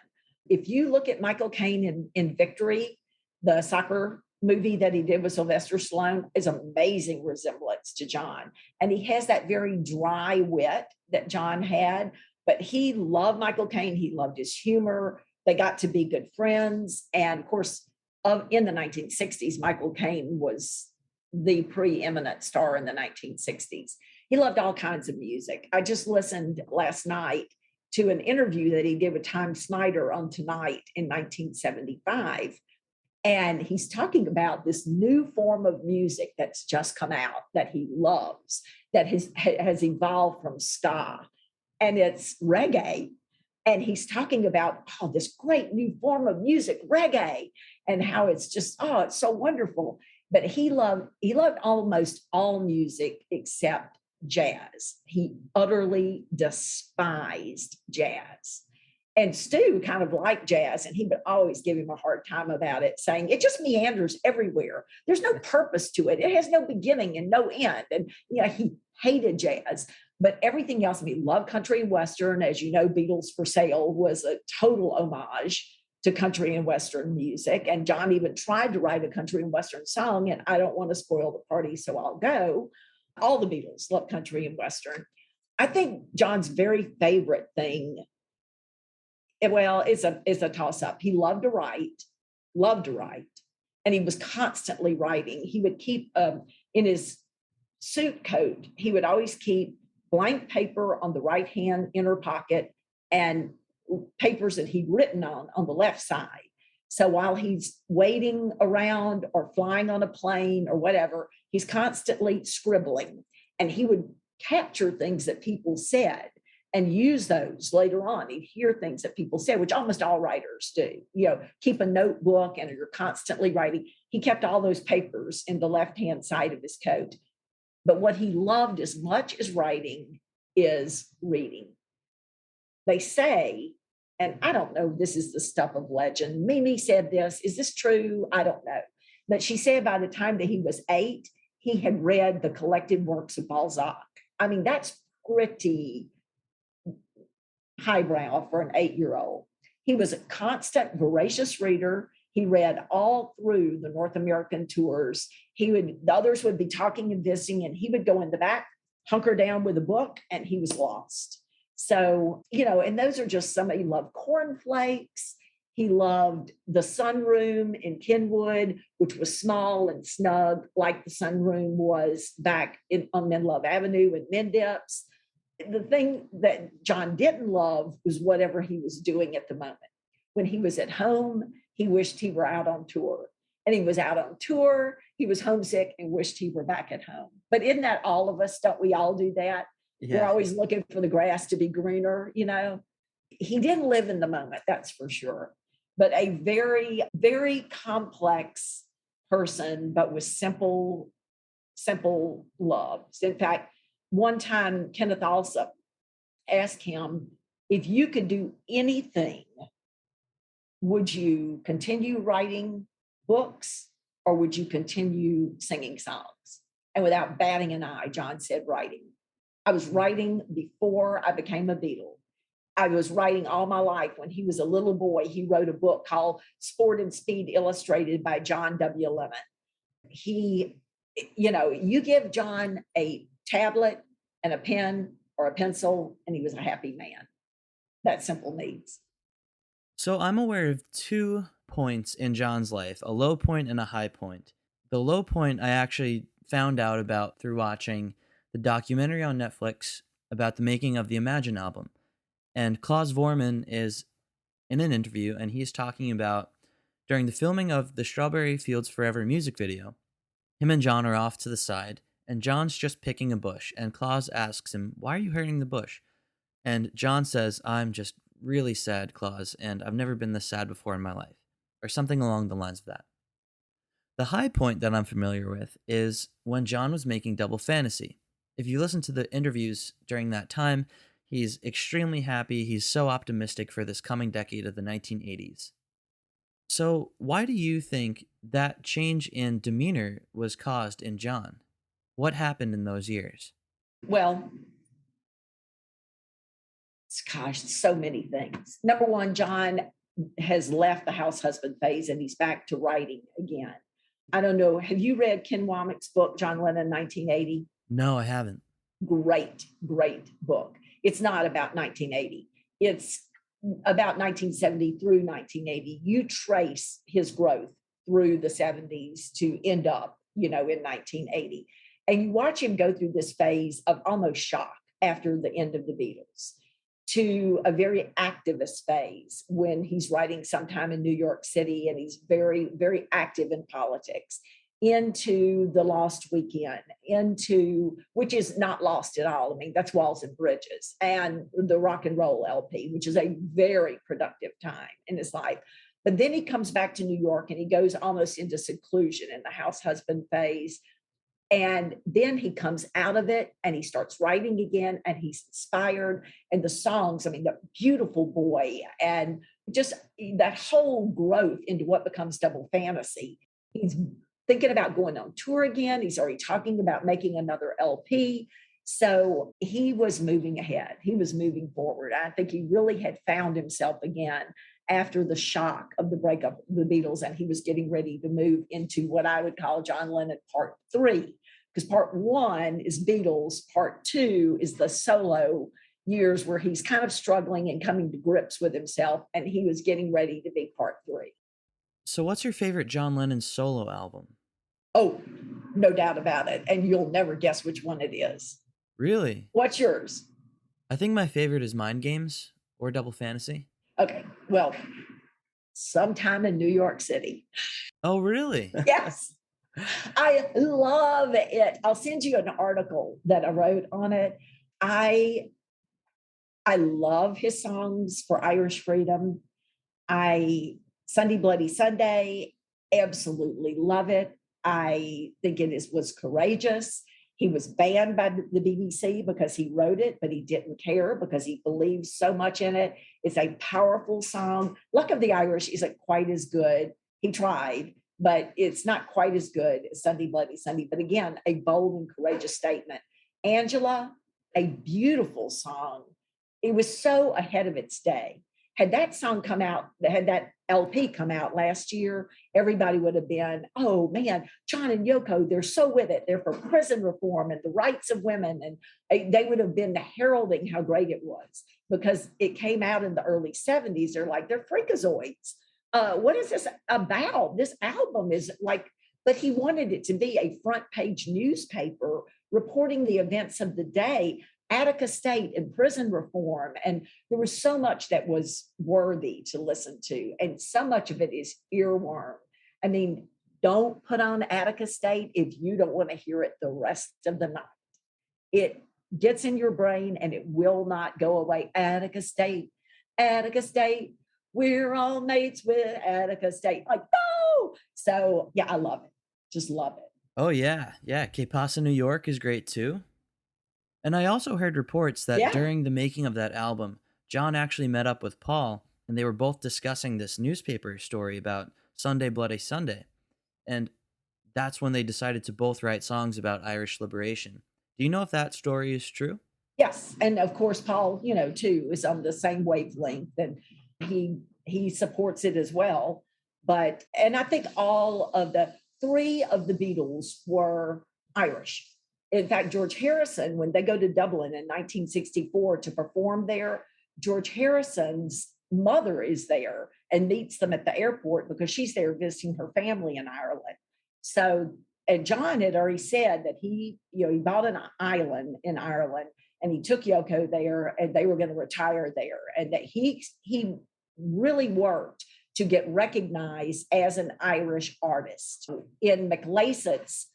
If you look at Michael Caine in Victory, the soccer movie that he did with Sylvester Stallone, is amazing resemblance to John. And he has that very dry wit that John had, but he loved Michael Caine. He loved his humor. They got to be good friends. And of course, in the 1960s, Michael Caine was the preeminent star in the 1960s. He loved all kinds of music. I just listened last night to an interview that he did with Tom Snyder on Tonight in 1975. And he's talking about this new form of music that's just come out that he loves, that has evolved from ska, and it's reggae. And he's talking about, this great new form of music, reggae, and how it's just, it's so wonderful. But he loved almost all music except jazz. He utterly despised jazz. And Stu kind of liked jazz, and he would always give him a hard time about it, saying it just meanders everywhere. There's no purpose to it. It has no beginning and no end. And he hated jazz. But everything else, he loved country and Western. As you know, Beatles for Sale was a total homage to country and Western music. And John even tried to write a country and Western song, and I don't want to spoil the party, so I'll go. All the Beatles love country and Western. I think John's very favorite thing, it's a toss-up. He loved to write, and he was constantly writing. He would keep, in his suit coat, he would always keep blank paper on the right-hand inner pocket and papers that he'd written on the left side. So while he's waiting around or flying on a plane or whatever, he's constantly scribbling, and he would capture things that people said and use those later on. He'd hear things that people said, which almost all writers do. Keep a notebook and you're constantly writing. He kept all those papers in the left-hand side of his coat. But what he loved as much as writing is reading. They say, and I don't know, this is the stuff of legend. Mimi said this. Is this true? I don't know. But she said by the time that he was 8, he had read the collected works of Balzac. I mean, that's pretty highbrow for an 8-year-old. He was a constant, voracious reader. He read all through the North American tours. The others would be talking and visiting, and he would go in the back, hunker down with a book, and he was lost. So, and those are just some. He loved cornflakes. He loved the sunroom in Kenwood, which was small and snug, like the sunroom was back on Menlove Avenue in Mendips. The thing that John didn't love was whatever he was doing at the moment. When he was at home, he wished he were out on tour. And he was out on tour, he was homesick and wished he were back at home. But isn't that all of us? Don't we all do that? Yeah. We're always looking for the grass to be greener, He didn't live in the moment, that's for sure. But a very, very complex person, but with simple loves. In fact, one time Kenneth Alsop asked him, if you could do anything, would you continue writing books or would you continue singing songs? And without batting an eye, John said writing. I was writing before I became a Beatle. I was writing all my life. When he was a little boy, he wrote a book called Sport and Speed Illustrated by John W. Lemon. You give John a tablet and a pen or a pencil, and he was a happy man. That simple needs.
So I'm aware of 2 points in John's life, a low point and a high point. The low point I actually found out about through watching the documentary on Netflix about the making of the Imagine album. And Klaus Vormann is in an interview, and he's talking about during the filming of the Strawberry Fields Forever music video, him and John are off to the side, and John's just picking a bush, and Klaus asks him, "Why are you hurting the bush?" And John says, "I'm just really sad, Klaus, and I've never been this sad before in my life," or something along the lines of that. The high point that I'm familiar with is when John was making Double Fantasy. If you listen to the interviews during that time, he's extremely happy. He's so optimistic for this coming decade of the 1980s. So, why do you think that change in demeanor was caused in John? What happened in those years?
Well, gosh, so many things. Number one, John has left the house husband phase and he's back to writing again. I don't know. Have you read Ken Womack's book, John Lennon, 1980?
No, I haven't.
Great, great book. It's not about 1980. It's about 1970 through 1980. You trace his growth through the 70s to end up, in 1980. And you watch him go through this phase of almost shock after the end of the Beatles to a very activist phase when he's writing sometime in New York City and he's very, very active in politics, into The Lost Weekend, into, which is not lost at all. I mean, that's Walls and Bridges, and the Rock and Roll LP, which is a very productive time in his life. But then he comes back to New York and he goes almost into seclusion in the house husband phase. And then he comes out of it and he starts writing again and he's inspired. And the songs, I mean, The Beautiful Boy, and just that whole growth into what becomes Double Fantasy. He's thinking about going on tour again. He's already talking about making another LP. So he was moving ahead. He was moving forward. I think he really had found himself again after the shock of the breakup of the Beatles, and he was getting ready to move into what I would call John Lennon Part 3, because Part 1 is Beatles, Part 2 is the solo years where he's kind of struggling and coming to grips with himself, and he was getting ready to be Part 3.
So, what's your favorite John Lennon solo album?
Oh, no doubt about it, and you'll never guess which one it is.
Really?
What's yours?
I think my favorite is Mind Games or Double Fantasy.
Okay, well, Sometime in New York City.
Oh, really?
Yes. I love it. I'll send you an article that I wrote on it. I love his songs for Irish freedom. Sunday Bloody Sunday, absolutely love it. I think was courageous. He was banned by the BBC because he wrote it, but he didn't care because he believes so much in it. It's a powerful song. Luck of the Irish isn't quite as good. He tried, but it's not quite as good as Sunday Bloody Sunday. But again, a bold and courageous statement. Angela, a beautiful song. It was so ahead of its day. Had that song come out, had that LP come out last year, everybody would have been, oh man, John and Yoko, they're so with it. They're for prison reform and the rights of women. And they would have been heralding how great it was because it came out in the early 70s. They're like, they're freakazoids. What is this about? This album is like, but he wanted it to be a front page newspaper reporting the events of the day. Attica State and prison reform. And there was so much that was worthy to listen to. And so much of it is earworm. I mean, don't put on Attica State if you don't want to hear it the rest of the night. It gets in your brain and it will not go away. Attica State, we're all mates with Attica State. Like, no! So yeah, I love it. Just love it.
Oh, yeah. Yeah. Que Pasa New York is great too. And I also heard reports that during the making of that album, John actually met up with Paul and they were both discussing this newspaper story about Sunday Bloody Sunday. And that's when they decided to both write songs about Irish liberation. Do you know if that story is true?
Yes. And of course, Paul, too, is on the same wavelength and he supports it as well. And I think all of the three of the Beatles were Irish. In fact, George Harrison, when they go to Dublin in 1964 to perform there, George Harrison's mother is there and meets them at the airport because she's there visiting her family in Ireland. So, and John had already said that he bought an island in Ireland and he took Yoko there and they were going to retire there. And that he really worked to get recognized as an Irish artist. In McLacett's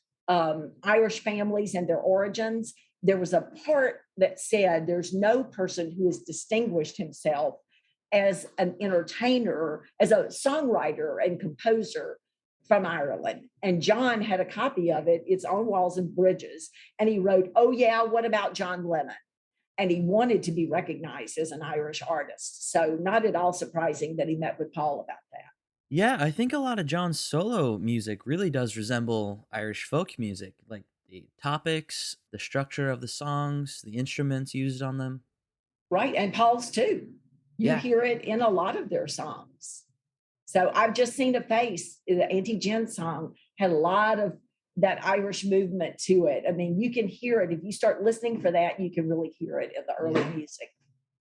Irish families and their origins, there was a part that said there's no person who has distinguished himself as an entertainer, as a songwriter and composer from Ireland. And John had a copy of it. It's on Walls and Bridges. And he wrote, oh yeah, what about John Lennon? And he wanted to be recognized as an Irish artist. So not at all surprising that he met with Paul about that.
Yeah, I think a lot of John's solo music really does resemble Irish folk music, like the topics, the structure of the songs, the instruments used on them.
Right? And Paul's too. You
Yeah.
hear it in a lot of their songs. So I've just seen a face. The Auntie Jen song had a lot of that Irish movement to it. I mean, you can hear it. If you start listening for that, you can really hear it in the early music.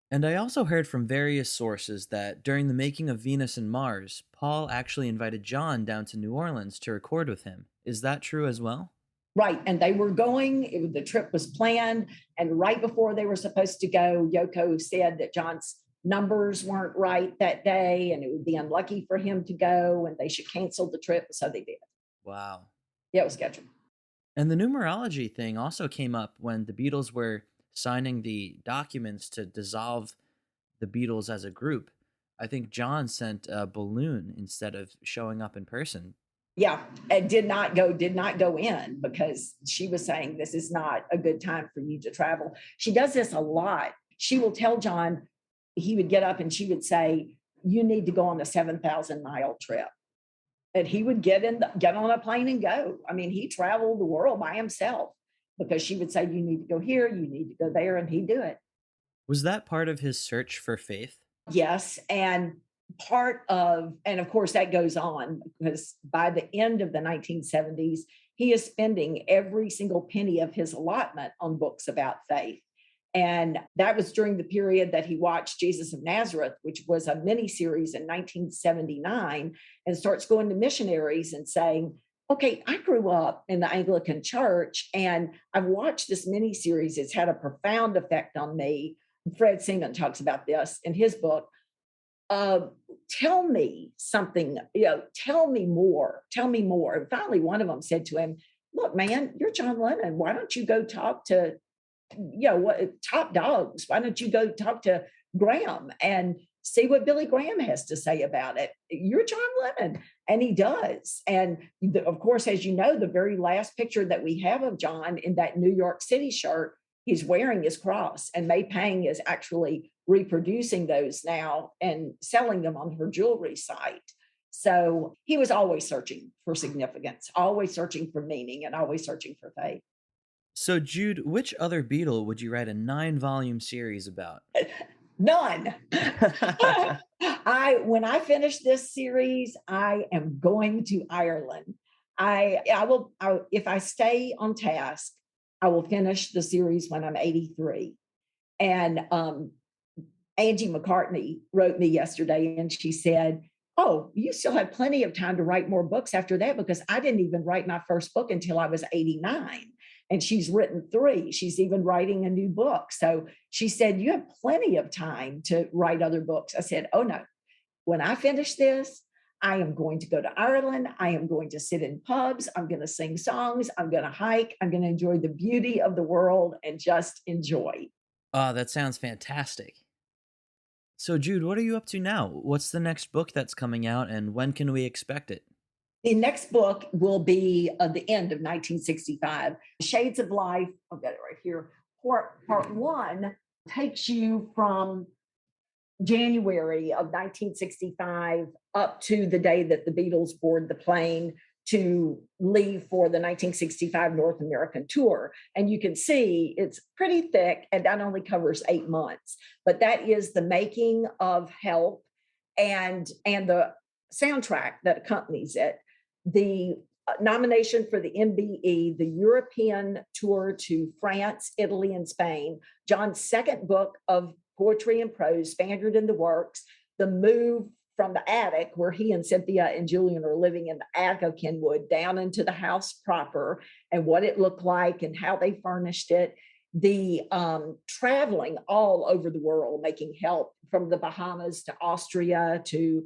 And I also heard from various sources that during the making of Venus and Mars, Paul actually invited John down to New Orleans to record with him. Is that true as well?
Right. And they were going, the trip was planned. And right before they were supposed to go, Yoko said that John's numbers weren't right that day and it would be unlucky for him to go and they should cancel the trip. So they did.
Wow.
Yeah, it was scheduled.
And the numerology thing also came up when the Beatles were signing the documents to dissolve the Beatles as a group. I think John sent a balloon instead of showing up in person.
Yeah, and did not go in because she was saying this is not a good time for you to travel. She does this a lot. She will tell John, he would get up and she would say, "You need to go on a 7,000-mile trip." And he would get on a plane and go. I mean, he traveled the world by himself because she would say, "You need to go here, you need to go there," and he'd do it.
Was that part of his search for faith?
Yes, and of course that goes on because by the end of the 1970s, he is spending every single penny of his allotment on books about faith. And that was during the period that he watched Jesus of Nazareth, which was a mini series in 1979, and starts going to missionaries and saying, "Okay, I grew up in the Anglican church and I've watched this mini series. It's had a profound effect on me." Fred Seaman talks about this in his book. uh, Tell me something, tell me more, tell me more. And finally, one of them said to him, "Look, man, you're John Lennon. Why don't you go talk to, what top dogs? Why don't you go talk to Graham and see what Billy Graham has to say about it? You're John Lennon." And he does. And of course, as you know, the very last picture that we have of John in that New York City shirt, he's wearing his cross. And May Pang is actually reproducing those now and selling them on her jewelry site. So he was always searching for significance, always searching for meaning, and always searching for faith.
So, Jude, which other Beatle would you write a 9-volume series about?
None. When I finish this series, I am going to Ireland. If I stay on task, I will finish the series when I'm 83. And Angie McCartney wrote me yesterday and she said, "Oh, you still have plenty of time to write more books after that," because I didn't even write my first book until I was 89. And she's written 3. She's even writing a new book. So she said, "You have plenty of time to write other books." I said, "Oh, no. When I finish this, I am going to go to Ireland. I am going to sit in pubs. I'm going to sing songs. I'm going to hike. I'm going to enjoy the beauty of the world and just enjoy."
Oh, that sounds fantastic. So, Jude, what are you up to now? What's the next book that's coming out, and when can we expect it?
The next book will be the end of 1965. Shades of Life, I've got it right here. Part 1 takes you from January of 1965 up to the day that the Beatles board the plane to leave for the 1965 North American tour. And you can see it's pretty thick and that only covers 8 months. But that is the making of Help and the soundtrack that accompanies it. The nomination for the MBE, the European tour to France, Italy, and Spain, John's second book of poetry and prose, Spaniard in the Works, the move from the attic where he and Cynthia and Julian are living in the attic of Kenwood down into the house proper and what it looked like and how they furnished it, the traveling all over the world, making Help from the Bahamas to Austria to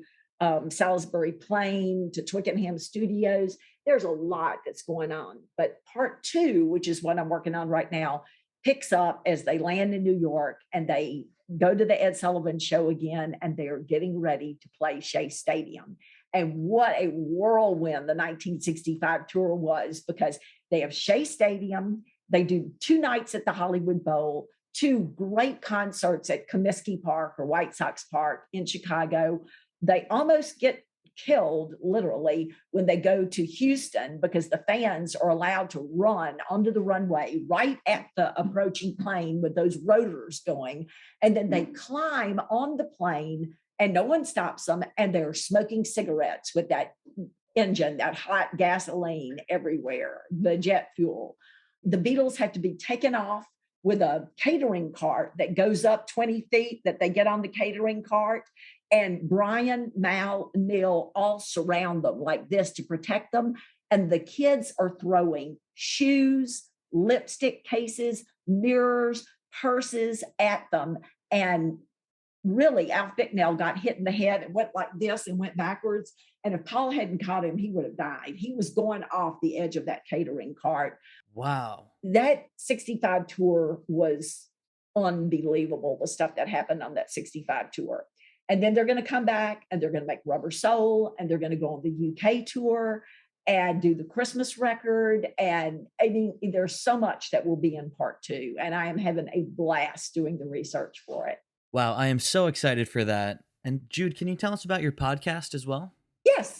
Salisbury Plain to Twickenham Studios. There's a lot that's going on. But part 2, which is what I'm working on right now, picks up as they land in New York and they go to the Ed Sullivan Show again, and they're getting ready to play Shea Stadium. And what a whirlwind the 1965 tour was, because they have Shea Stadium, they do 2 nights at the Hollywood Bowl, 2 great concerts at Comiskey Park or White Sox Park in Chicago. They almost get killed literally when they go to Houston because the fans are allowed to run onto the runway right at the approaching plane with those rotors going. And then they climb on the plane and no one stops them. And they're smoking cigarettes with that engine, that hot gasoline everywhere, the jet fuel. The Beatles have to be taken off with a catering cart that goes up 20 feet, that they get on the catering cart. And Brian, Mal, Neil all surround them like this to protect them. And the kids are throwing shoes, lipstick cases, mirrors, purses at them. And really, Alf Bicknell got hit in the head and went like this and went backwards. And if Paul hadn't caught him, he would have died. He was going off the edge of that catering cart.
Wow.
That 65 tour was unbelievable, the stuff that happened on that 65 tour. And then they're going to come back and they're going to make Rubber Soul and they're going to go on the UK tour and do the Christmas record. And I mean, there's so much that will be in part 2. And I am having a blast doing the research for it.
Wow, I am so excited for that. And Jude, can you tell us about your podcast as well?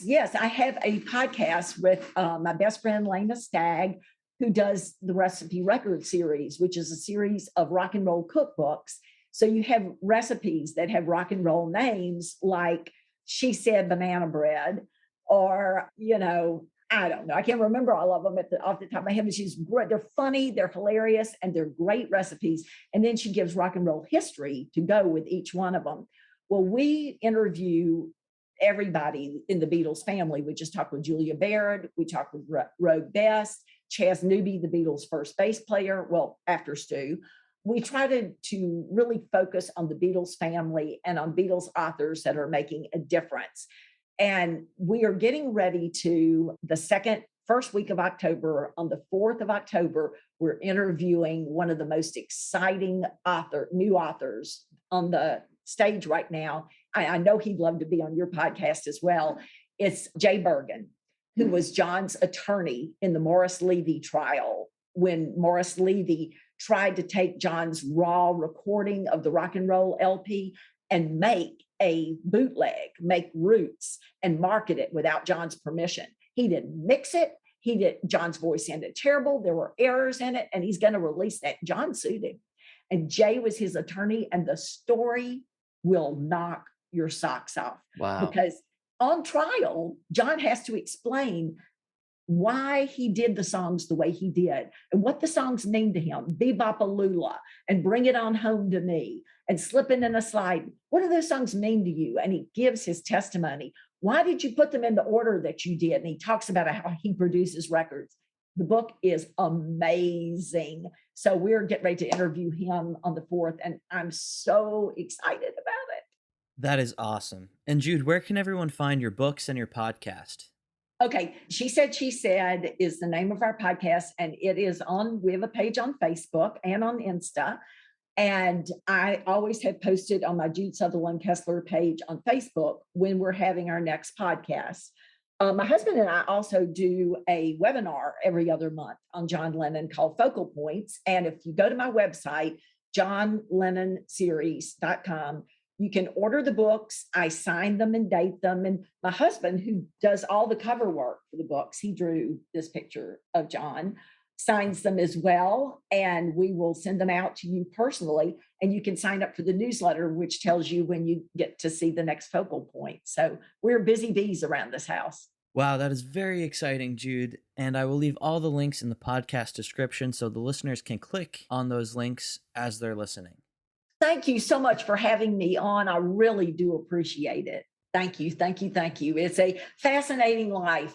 Yes. I have a podcast with my best friend, Lena Stagg, who does the Recipe Record series, which is a series of rock and roll cookbooks. So you have recipes that have rock and roll names, like She Said Banana Bread, or, I don't know. I can't remember all of them off the top of my head, but she's great. They're funny, they're hilarious, and they're great recipes. And then she gives rock and roll history to go with each one of them. Well, we interview everybody in the Beatles family. We just talked with Julia Baird. We talked with Rogue Best, Chas Newby, the Beatles' first bass player, well, after Stu. We try to really focus on the Beatles family and on Beatles authors that are making a difference. And we are getting ready to the first week of October. On the 4th of October, we're interviewing one of the most exciting new authors on the stage right now. I know he'd love to be on your podcast as well. It's Jay Bergen, who was John's attorney in the Morris Levy trial, when Morris Levy tried to take John's raw recording of the rock and roll LP and make a bootleg, make Roots, and market it without John's permission. He didn't mix it. John's voice sounded terrible. There were errors in it, and he's going to release that. John sued him, and Jay was his attorney, and the story will knock your socks off.
Wow.
Because on trial, John has to explain why he did the songs the way he did and what the songs mean to him. Bebop-a-lula and Bring It On Home to Me and Slipping in a Slide. What do those songs mean to you? And he gives his testimony. Why did you put them in the order that you did? And he talks about how he produces records. The book is amazing. So we're getting ready to interview him on the 4th, and I'm so excited about it.
That is awesome. And Jude, where can everyone find your books and your podcast?
Okay. She Said is the name of our podcast, and we have a page on Facebook and on Insta. And I always have posted on my Jude Southerland Kessler page on Facebook when we're having our next podcast. My husband and I also do a webinar every other month on John Lennon called Focal Points. And if you go to my website, johnlennonseries.com, you can order the books. I sign them and date them. And my husband, who does all the cover work for the books, he drew this picture of John, signs them as well. And we will send them out to you personally. And you can sign up for the newsletter, which tells you when you get to see the next focal point. So we're busy bees around this house.
Wow, that is very exciting, Jude. And I will leave all the links in the podcast description so the listeners can click on those links as they're listening.
Thank you so much for having me on. I really do appreciate it. Thank you. It's a fascinating life.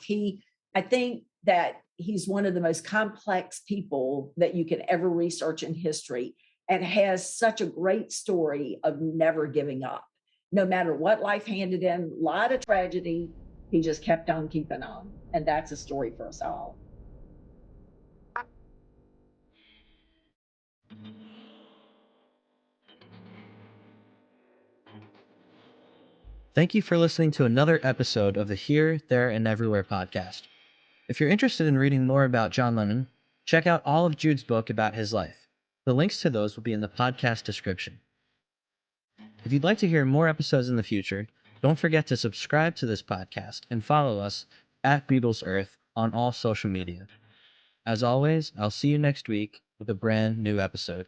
I think that he's one of the most complex people that you can ever research in history, and has such a great story of never giving up. No matter what life handed him, a lot of tragedy, he just kept on keeping on. And that's a story for us all.
Thank you for listening to another episode of the Here, There, and Everywhere podcast. If you're interested in reading more about John Lennon, check out all of Jude's book about his life. The links to those will be in the podcast description. If you'd like to hear more episodes in the future, Don't forget to subscribe to this podcast and follow us at Beatles Earth on all social media. As always, I'll see you next week with a brand new episode.